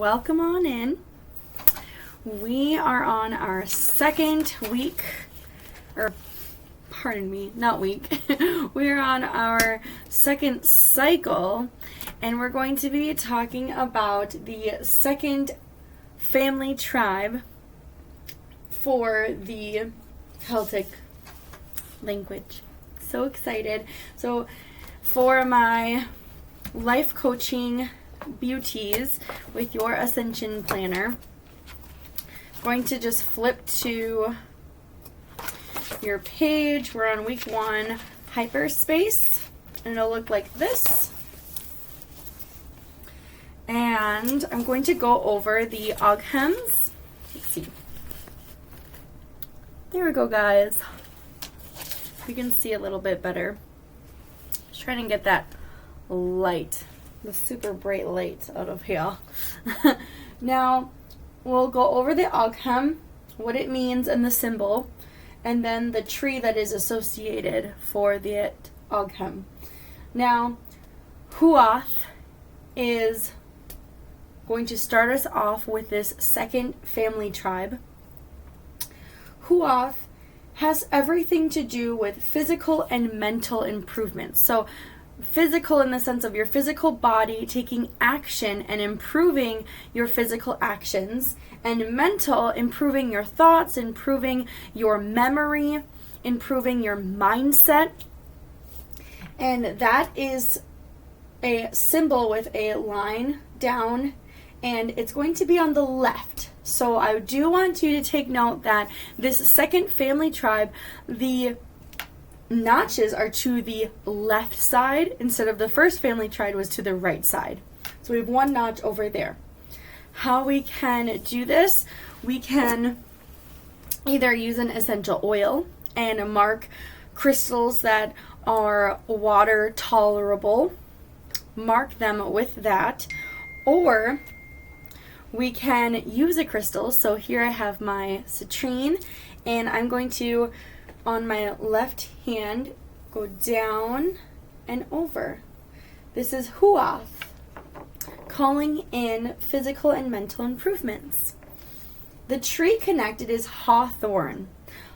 welcome on in. We are on our second week, or pardon me, not week. We're on our second cycle, and we're going to be talking about the second family tribe for the Celtic language. So excited. So for my life coaching beauties with your Ascension Planner, I'm going to just flip to your page. We're on week 1, hyperspace, and it'll look like this. And I'm going to go over the Oghams. Let's see. There we go, guys. You can see a little bit better. Just trying to get that light, the super bright light out of here. Now, we'll go over the Ogham, what it means and the symbol, and then the tree that is associated for the Ogham. Now, huath is going to start us off with this second family tribe. Huath has everything to do with physical and mental improvements. So physical in the sense of your physical body taking action and improving your physical actions, and mental, improving your thoughts, improving your memory, improving your mindset. And that is a symbol with a line down, and it's going to be on the left. So I do want you to take note that this second family tribe, the notches are to the left side instead of the first family tribe was to the right side. So we have one notch over there. How we can do this, we can either use an essential oil and mark crystals that are water tolerable, mark them with that, or we can use a crystal. So here I have my citrine, and I'm going to, on my left hand, go down and over. This is huath, calling in physical and mental improvements. The tree connected is hawthorne.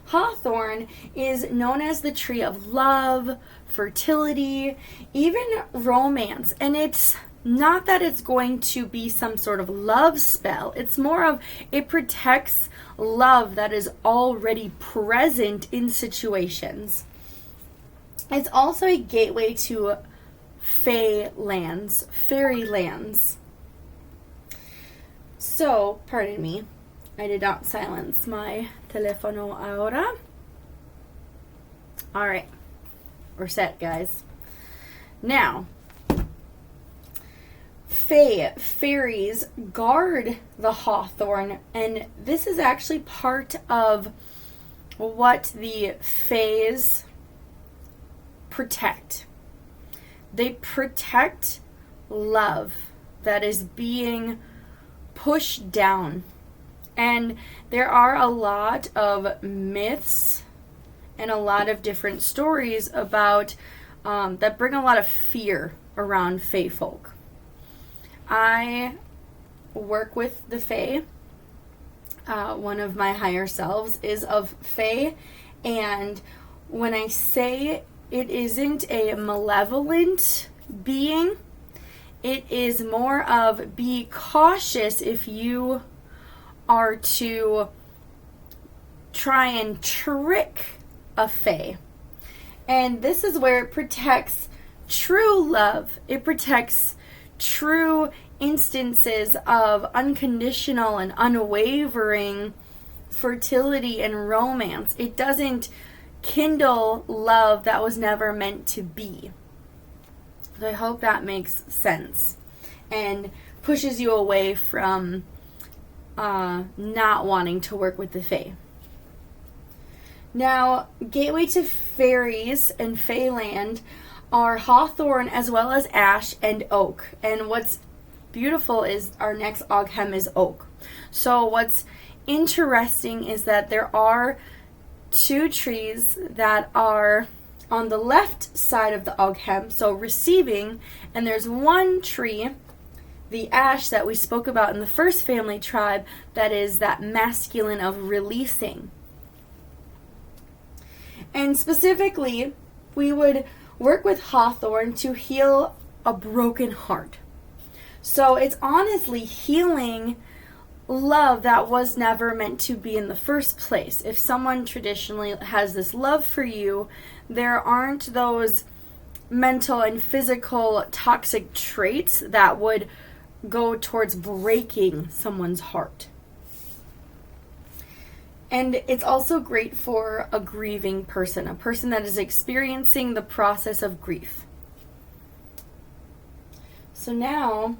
Hawthorne is known as the tree of love, fertility, even romance. And it's not that it's going to be some sort of love spell. It's more of, it protects love that is already present in situations. It's also a gateway to fey lands, fairy lands. So, pardon me, I did not silence my telefono ahora. Alright, we're set, guys. Now, fairies guard the hawthorn, and this is actually part of what the fays protect. They protect love that is being pushed down. And there are a lot of myths and a lot of different stories about that bring a lot of fear around fae folk. I work with the fae. One of my higher selves is of fae, and when I say it isn't a malevolent being, it is more of, be cautious if you are to try and trick a fae. And this is where it protects true love. It protects true instances of unconditional and unwavering fertility and romance. It doesn't kindle love that was never meant to be. So I hope that makes sense and pushes you away from not wanting to work with the fae. Now, gateway to fairies and failand are hawthorn as well as ash and oak. And what's beautiful is our next Ogham is oak. So what's interesting is that there are 2 trees that are on the left side of the Ogham, so receiving, and there's one tree the ash that we spoke about in the first family tribe, that is that masculine of releasing. And specifically, we would work with hawthorn to heal a broken heart. So it's honestly healing love that was never meant to be in the first place. If someone traditionally has this love for you, there aren't those mental and physical toxic traits that would go towards breaking someone's heart. And it's also great for a grieving person, a person that is experiencing the process of grief. So now,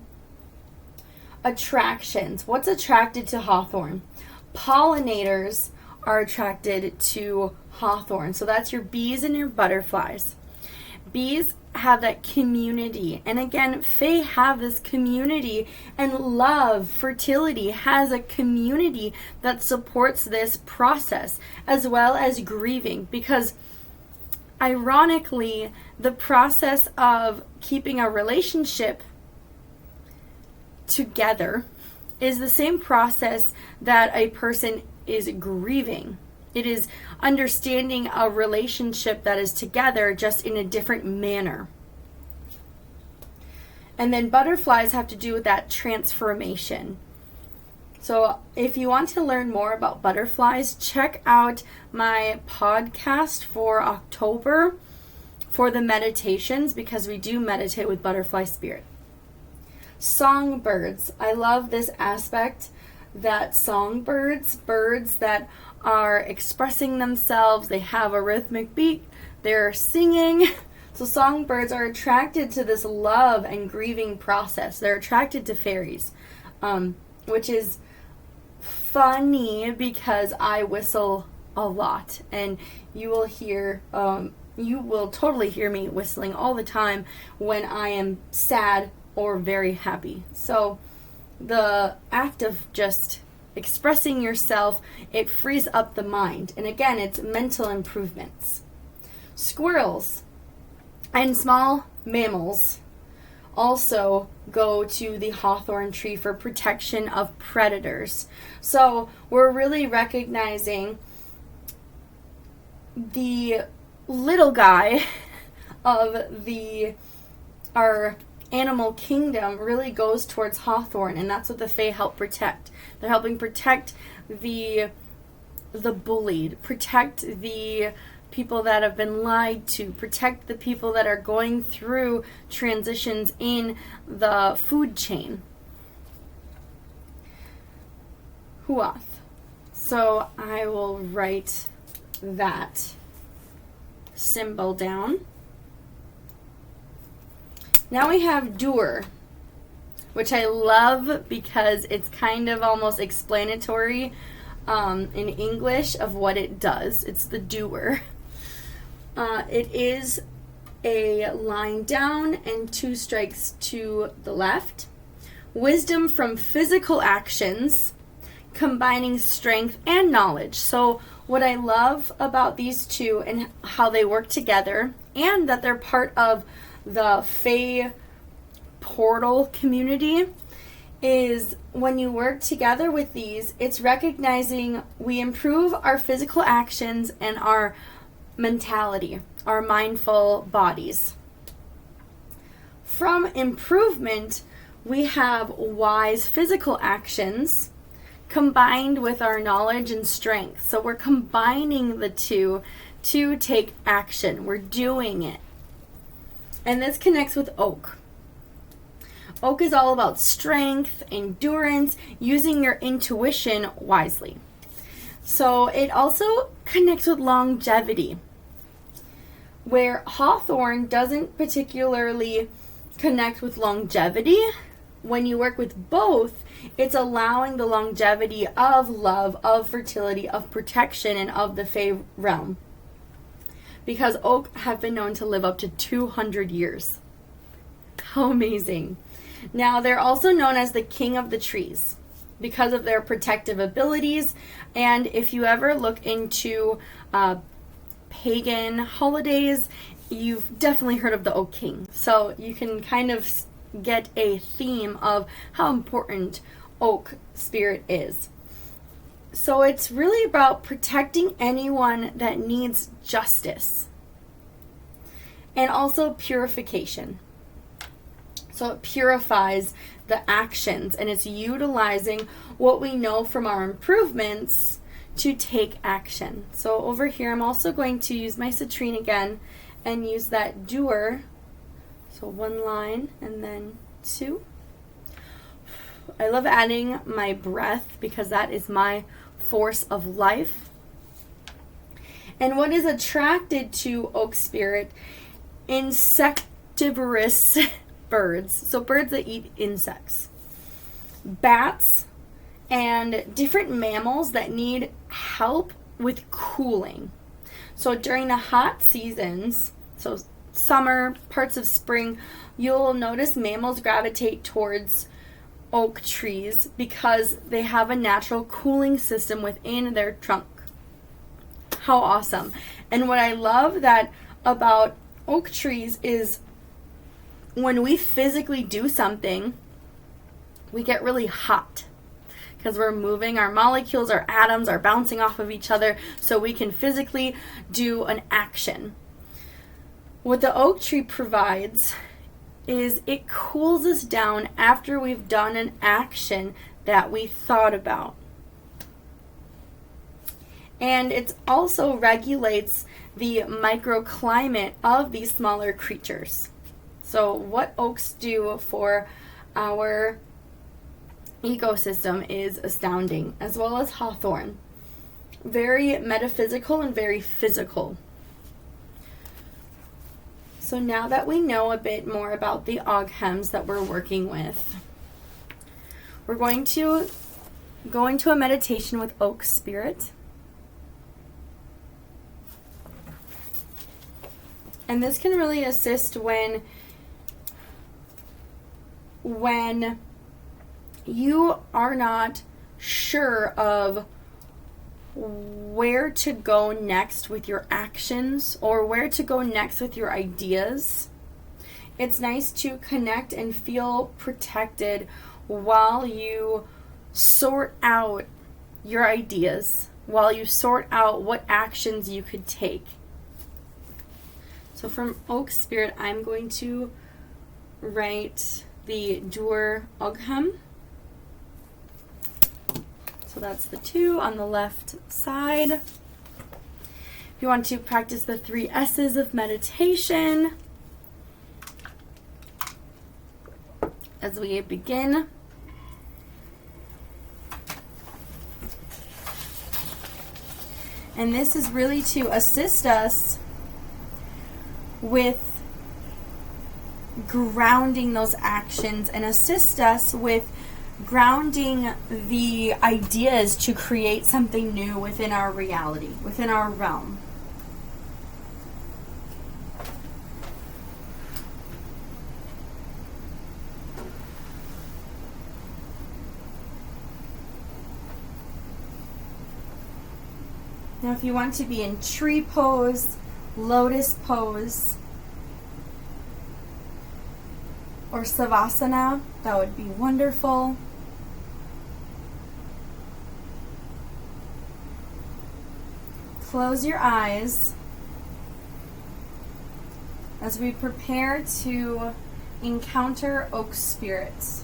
attractions. What's attracted to hawthorn? Pollinators are attracted to hawthorn. So that's your bees and your butterflies. Bees have that community. And again, Fae have this community, and love, fertility has a community that supports this process, as well as grieving. Because ironically, the process of keeping a relationship together is the same process that a person is grieving. It is understanding a relationship that is together, just in a different manner. And then butterflies have to do with that transformation. So if you want to learn more about butterflies, check out my podcast for October for the meditations, because we do meditate with butterfly spirit. Songbirds. I love this aspect that songbirds, birds that are expressing themselves, they have a rhythmic beat, they're singing. So songbirds are attracted to this love and grieving process. They're attracted to fairies, which is funny because I whistle a lot, and you will totally hear me whistling all the time when I am sad or very happy. So the act of just expressing yourself, it frees up the mind. And again, it's mental improvements. Squirrels and small mammals also go to the hawthorn tree for protection of predators. So we're really recognizing the little guy of our animal kingdom really goes towards hawthorn, and that's what the Fae help protect. They're helping protect the bullied, protect the people that have been lied to, protect the people that are going through transitions in the food chain. Huath. So I will write that symbol down. Now we have duir, which I love because it's kind of almost explanatory in English of what it does. It's the duir. It is a line down and 2 strikes to the left. Wisdom from physical actions, combining strength and knowledge. So what I love about these two and how they work together, and that they're part of the Fae portal community, is when you work together with these, it's recognizing we improve our physical actions and our mentality, our mindful bodies. From improvement, we have wise physical actions combined with our knowledge and strength. So we're combining the two to take action. We're doing it. And this connects with oak. Oak is all about strength, endurance, using your intuition wisely. So it also connects with longevity, where hawthorn doesn't particularly connect with longevity. When you work with both, it's allowing the longevity of love, of fertility, of protection, and of the Fae realm. Because oak have been known to live up to 200 years. How amazing. Now, they're also known as the king of the trees because of their protective abilities. And if you ever look into pagan holidays, you've definitely heard of the Oak King. So you can kind of get a theme of how important oak spirit is. So it's really about protecting anyone that needs justice and also purification. So it purifies the actions, and it's utilizing what we know from our improvements to take action. So over here, I'm also going to use my citrine again and use that duir. So 1 line and then 2. I love adding my breath because that is my force of life. And what is attracted to oak spirit? Insectivorous birds. So birds that eat insects. Bats and different mammals that need help with cooling. So during the hot seasons, so summer, parts of spring, you'll notice mammals gravitate towards oak trees because they have a natural cooling system within their trunk. How awesome. And what I love that about oak trees is when we physically do something, we get really hot because we're moving, our molecules, our atoms are bouncing off of each other, so we can physically do an action. What the oak tree provides is it cools us down after we've done an action that we thought about. And it also regulates the microclimate of these smaller creatures. So what oaks do for our ecosystem is astounding, as well as hawthorne. Very metaphysical and very physical. So now that we know a bit more about the Oghams that we're working with, we're going to go into a meditation with oak spirit. And this can really assist when you are not sure of where to go next with your actions or where to go next with your ideas. It's nice to connect and feel protected while you sort out your ideas, while you sort out what actions you could take. So from Oak Spirit, I'm going to write the duir Ogham. So that's the 2 on the left side. If you want to practice the 3 S's of meditation as we begin. And this is really to assist us with grounding those actions and assist us with grounding the ideas to create something new within our reality, within our realm. Now if you want to be in tree pose, lotus pose, or savasana, that would be wonderful. Close your eyes as we prepare to encounter oak spirits.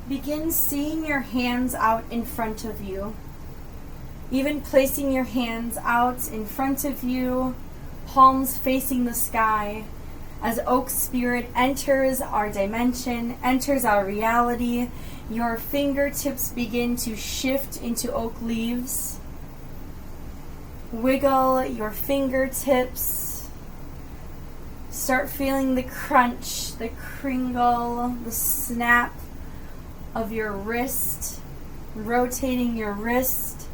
Begin seeing your hands out in front of you. Even placing your hands out in front of you, palms facing the sky, As Oak Spirit enters our dimension, enters our reality, your fingertips begin to shift into oak leaves. Wiggle your fingertips. Start feeling the crunch, the kringle, the snap of your wrist, rotating your wrist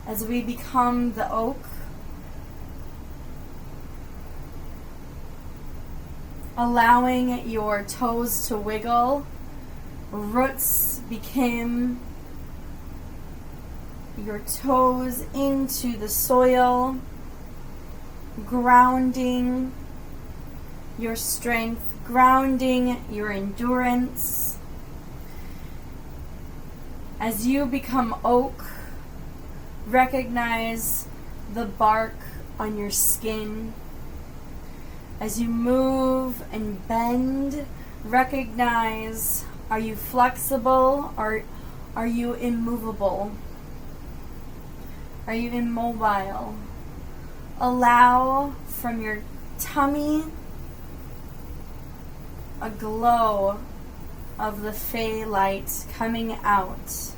as we become the oak. Allowing your toes to wiggle. Roots became your toes into the soil, grounding your strength, grounding your endurance. As you become oak, recognize the bark on your skin. As you move and bend, recognize, are you flexible or are you immovable? Are you immobile? Allow from your tummy a glow of the Fey light coming out.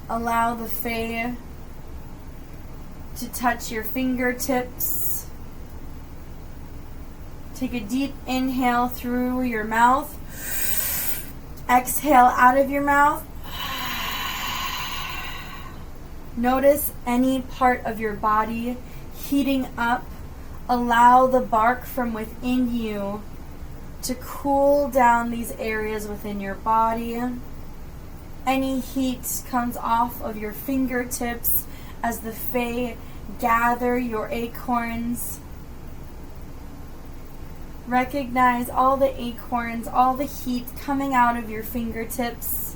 Allow the Fey to touch your fingertips. Take a deep inhale through your mouth. Exhale out of your mouth. Notice any part of your body heating up. Allow the bark from within you to cool down these areas within your body. Any heat comes off of your fingertips as the Fae gather your acorns. Recognize all the acorns, all the heat coming out of your fingertips.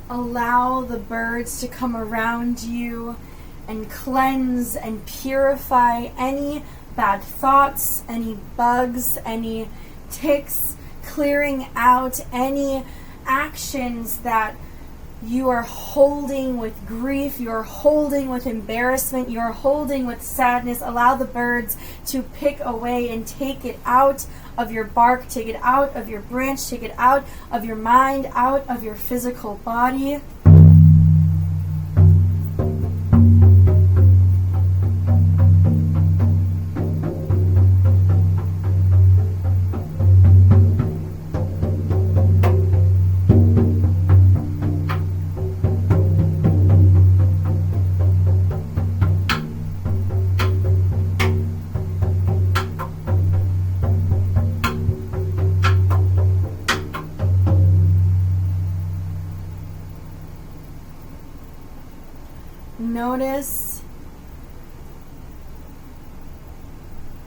Allow the birds to come around you and cleanse and purify any bad thoughts, any bugs, any ticks, clearing out any actions that you are holding with grief, you're holding with embarrassment, you're holding with sadness. Allow the birds to pick away and take it out of your bark, take it out of your branch, take it out of your mind, out of your physical body. Notice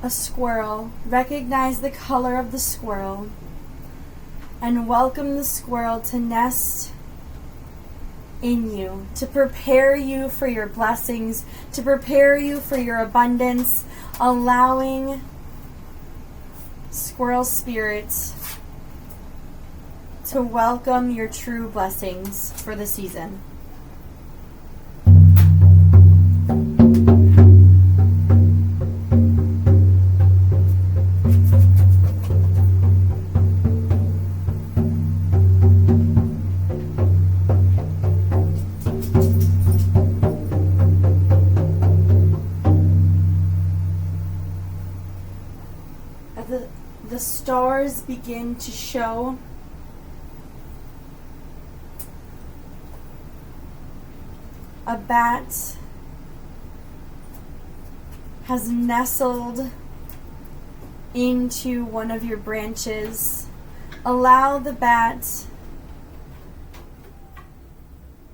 a squirrel. Recognize the color of the squirrel and welcome the squirrel to nest in you, to prepare you for your blessings, to prepare you for your abundance, allowing squirrel spirits to welcome your true blessings for the season. The stars begin to show. a bat has nestled into one of your branches, allow the bat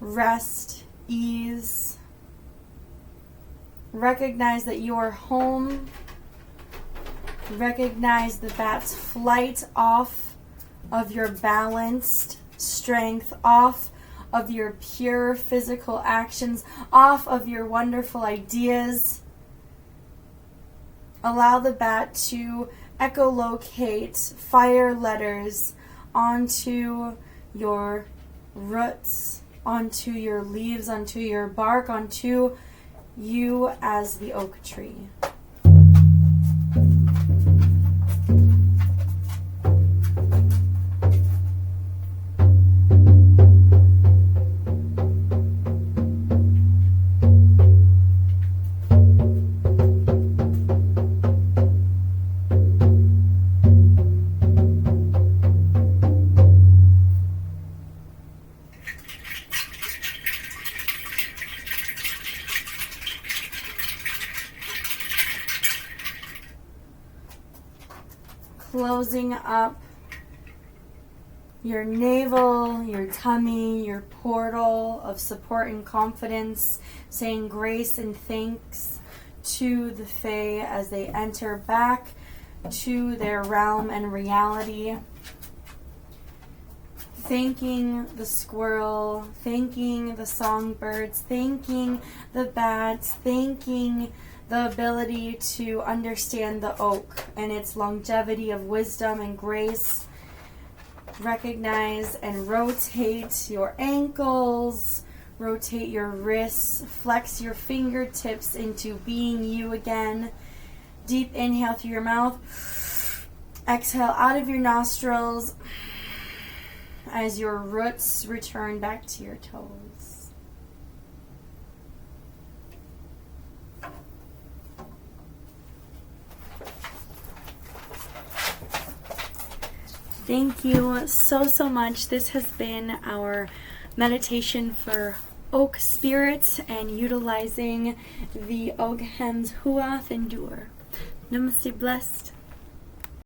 rest, ease. Recognize that you are home. Recognize the bat's flight off of your balanced strength, off of your pure physical actions, off of your wonderful ideas. Allow the bat to echolocate fire letters onto your roots, onto your leaves, onto your bark, onto you as the oak tree. Closing up your navel, your tummy, your portal of support and confidence, saying grace and thanks to the Fae as they enter back to their realm and reality. Thanking the squirrel, thanking the songbirds, thanking the bats, thanking the ability to understand the oak and its longevity of wisdom and grace. Recognize and rotate your ankles, rotate your wrists, flex your fingertips into being you again. Deep inhale through your mouth, exhale out of your nostrils as your roots return back to your toes. Thank you so much. This has been our meditation for oak spirits and utilizing the Oghams huath and duir. Namaste, blessed.